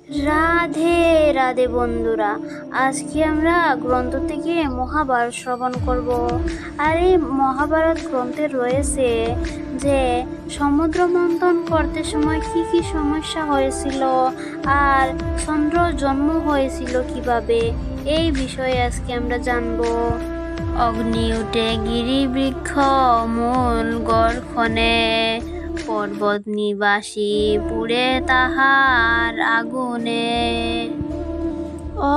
রাধে রাধে বন্ধুরা, আজকে আমরা গ্রন্থ থেকে মহাভারত শ্রবণ করব। আর এই মহাভারত গ্রন্থে রয়েছে যে সমুদ্র মন্থন করতে সময় কি কি সমস্যা হয়েছিল আর চন্দ্র জন্ম হয়েছিল কিভাবে, এই বিষয়ে আজকে আমরা জানব। অগ্নি উঠে গিরিবৃক্ষ মূল গড়ক্ষণে, পর্বত নিবাসী পুড়ে তাহার আগুনে।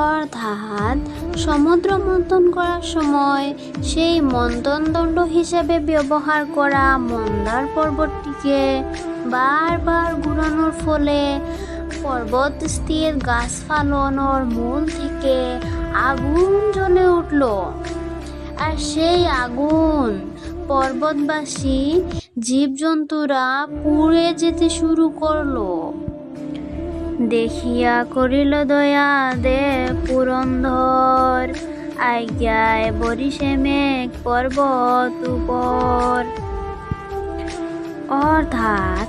অর্থাৎ সমুদ্র মন্থন করার সময় সেই মন্থন দণ্ড হিসেবে ব্যবহার করা মন্দার পর্বতটিকে বারবার ঘুরানোর ফলে পর্বত স্থির গাছ ফালানোর মূল থেকে আগুন জ্বলে উঠল। আর সেই আগুন পর্বতবাসী জীবজন্তুরা পুড়ে যেতে শুরু করলো। দেখিয়া করিল দয়া দেব পুরন্দর, আজ্ঞায় বরিশে মেঘ পর্বত উপর। অর্থাৎ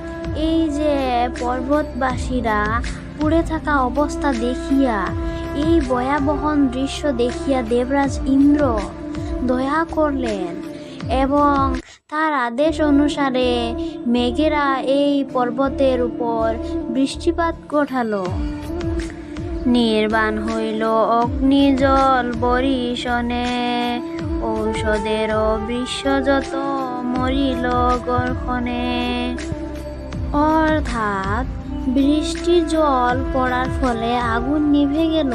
এই যে পর্বতবাসীরা পুড়ে থাকা অবস্থা দেখিয়া, এই ভয়াবহ দৃশ্য দেখিয়া দেবরাজ ইন্দ্র দয়া করলেন এবং তার আদেশ অনুসারে মেঘেরা এই পর্বতের উপর বৃষ্টিপাত ঘটালো। নির্বাণ হইল অগ্নি জল বরিশনে, ঔষধের বৃক্ষ যত মরিল গর্খনে। অর্থাৎ বৃষ্টির জল পড়ার ফলে আগুন নিভে গেল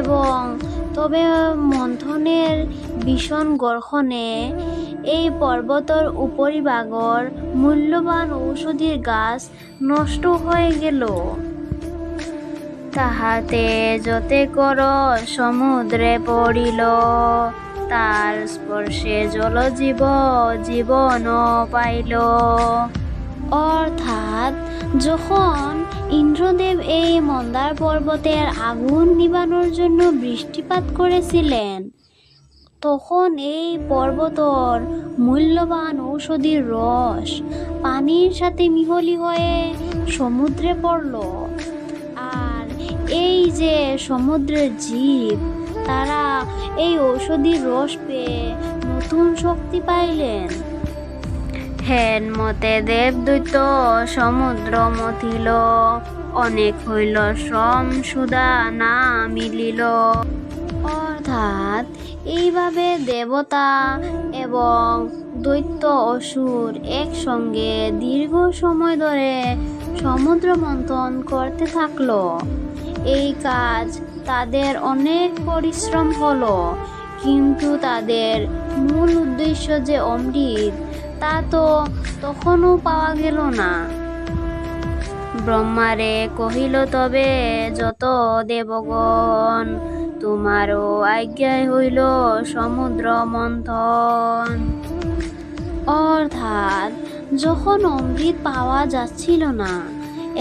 এবং তবে মন্থনের ভীষণ গর্খনে এই পর্বতের উপরিভাগর মূল্যবান ঔষধির গাছ নষ্ট হয়ে গেল। তাহাতে যতে কর সমুদ্রে পড়িল, তার স্পর্শে জলজীব জীবন পাইল। অর্থাৎ যখন ইন্দ্রদেব এই মন্দার পর্বতের আগুন নিবানোর জন্য বৃষ্টিপাত করেছিলেন, তখন এই পর্বতর মূল্যবান ঔষধির রস পানির সাথে মিহলি হয়ে সমুদ্রে পড়ল। আর এই যে সমুদ্রের জীব, তারা এই ঔষধির রস পেয়ে নতুন শক্তি পাইলেন। হেন মতে দেবদৈত্য সমুদ্র মথিল, অনেক হইল শ্রম সুধা না মিলিল। অর্থাৎ এইভাবে দেবতা এবং দৈত্য অসুর একসঙ্গে দীর্ঘ সময় ধরে সমুদ্র মন্থন করতে থাকলো। এই কাজ তাদের অনেক পরিশ্রম হলো, কিন্তু তাদের মূল উদ্দেশ্য যে অমৃত, তা তো তখনও পাওয়া গেল না। ব্রহ্মারে কহিল তবে যত দেবগণ, তোমারও আজ্ঞায় হইল সমুদ্র মন্থন। অর্থাৎ যখন অমৃত পাওয়া যাচ্ছিল না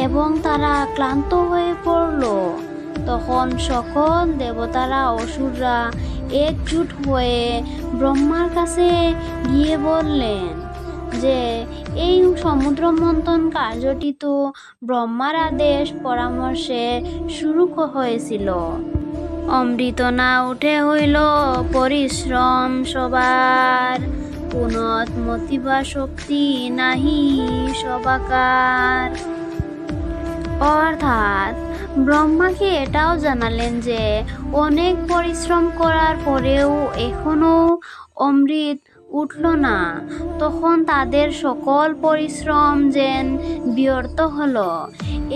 এবং তারা ক্লান্ত হয়ে পড়ল, তখন সকল দেবতারা অসুররা একজুট হয়ে ব্রহ্মার কাছে গিয়ে বললেন যে এই সমুদ্র মন্থন কার্যটি তো ব্রহ্মার আদেশ পরামর্শে শুরু হয়েছিল। অমৃত না উঠে হইল পরিশ্রম সবার, পুনত মতিবা শক্তি নাহি সবাকার। অর্থাৎ ব্রহ্মাকে এটাও জানালেন যে অনেক পরিশ্রম করার পরেও এখনো অমৃত উঠল না, তখন তাদের সকল পরিশ্রম যেন ব্যর্থ হলো।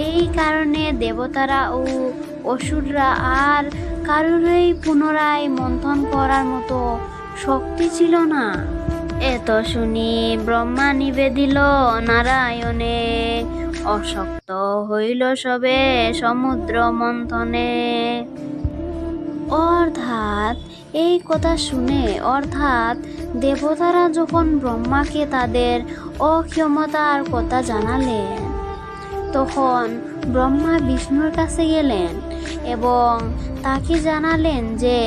এই কারণে দেবতারা ও অসুররা আর কারোরই পুনরায় মন্থন করার মতো শক্তি ছিল না। এত শুনি ব্রহ্মা নিবেদিল নারায়ণে, অশক্ত হইল সবে সমুদ্র মন্থনে। অর্থাৎ এই কথা শুনে, অর্থাৎ দেবতারা যখন ব্রহ্মাকে তাদের অক্ষমতার কথা জানালেন, তখন ব্রহ্মা বিষ্ণুর কাছে গেলেন এবং তাকে জানালেন যে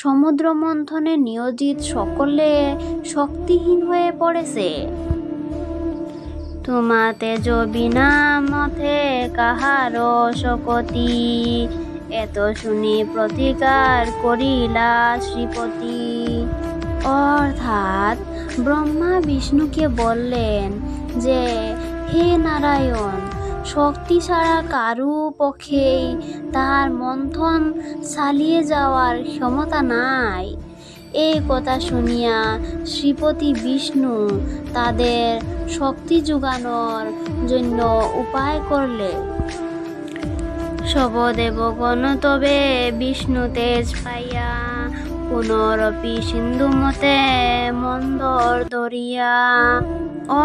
সমুদ্র মন্থনে নিয়োজিত সকলে শক্তিহীন হয়ে পড়েছে। তোমা তেজ বিনা মতে কাহার শকতি, এত শুনি প্রতিকার করিলা শ্রীপতি। অর্থাৎ ব্রহ্মা বিষ্ণুকে বললেন যে, হে নারায়ণ, শক্তি ছাড়া কারু পক্ষেই তার মন্থন চালিয়ে যাওয়ার ক্ষমতা নাই। এই কথা শুনিয়া শ্রীপতি বিষ্ণু তাদের শক্তি যোগানোর জন্য উপায় করলে। সব দেবগণ তবে বিষ্ণু তেজ পাইয়া, পুনরপি সিন্ধু মতে মন্দর ধরিয়া।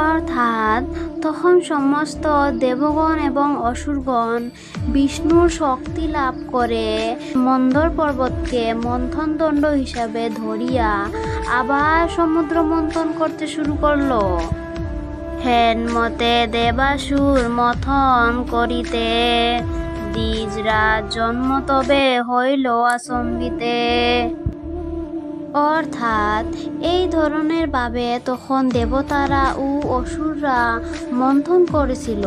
অর্থাৎ তখন সমস্ত দেবগণ এবং অসুরগণ বিষ্ণুর শক্তি লাভ করে মন্দর পর্বতকে মন্থন দণ্ড হিসাবে ধরিয়া আবার সমুদ্র মন্থন করতে শুরু করলো। হেন মতে দেবাসুর মথন করিতে, দ্বিজরাজ জন্ম তবে হইল আচম্বিতে। অর্থাৎ এই ধরনের ভাবে তখন দেবতারা ও অসুররা মন্থন করেছিল।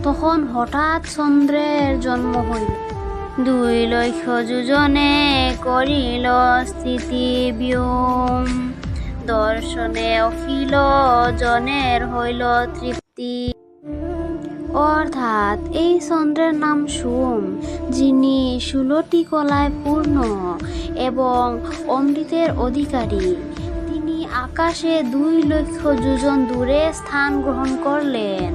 তখন হঠাৎ চন্দ্রের জন্ম হইল। 2 লক্ষ যোজনে করিল স্থিতি ব্যোম, দর্শনে অখিল জনের হইল তৃপ্তি। অর্থাৎ এই চন্দ্রের নাম সোম, যিনি 16টি কলায় পূর্ণ এবং অমৃতের অধিকারী। তিনি আকাশে 2 লক্ষ যোজন দূরে স্থান গ্রহণ করলেন।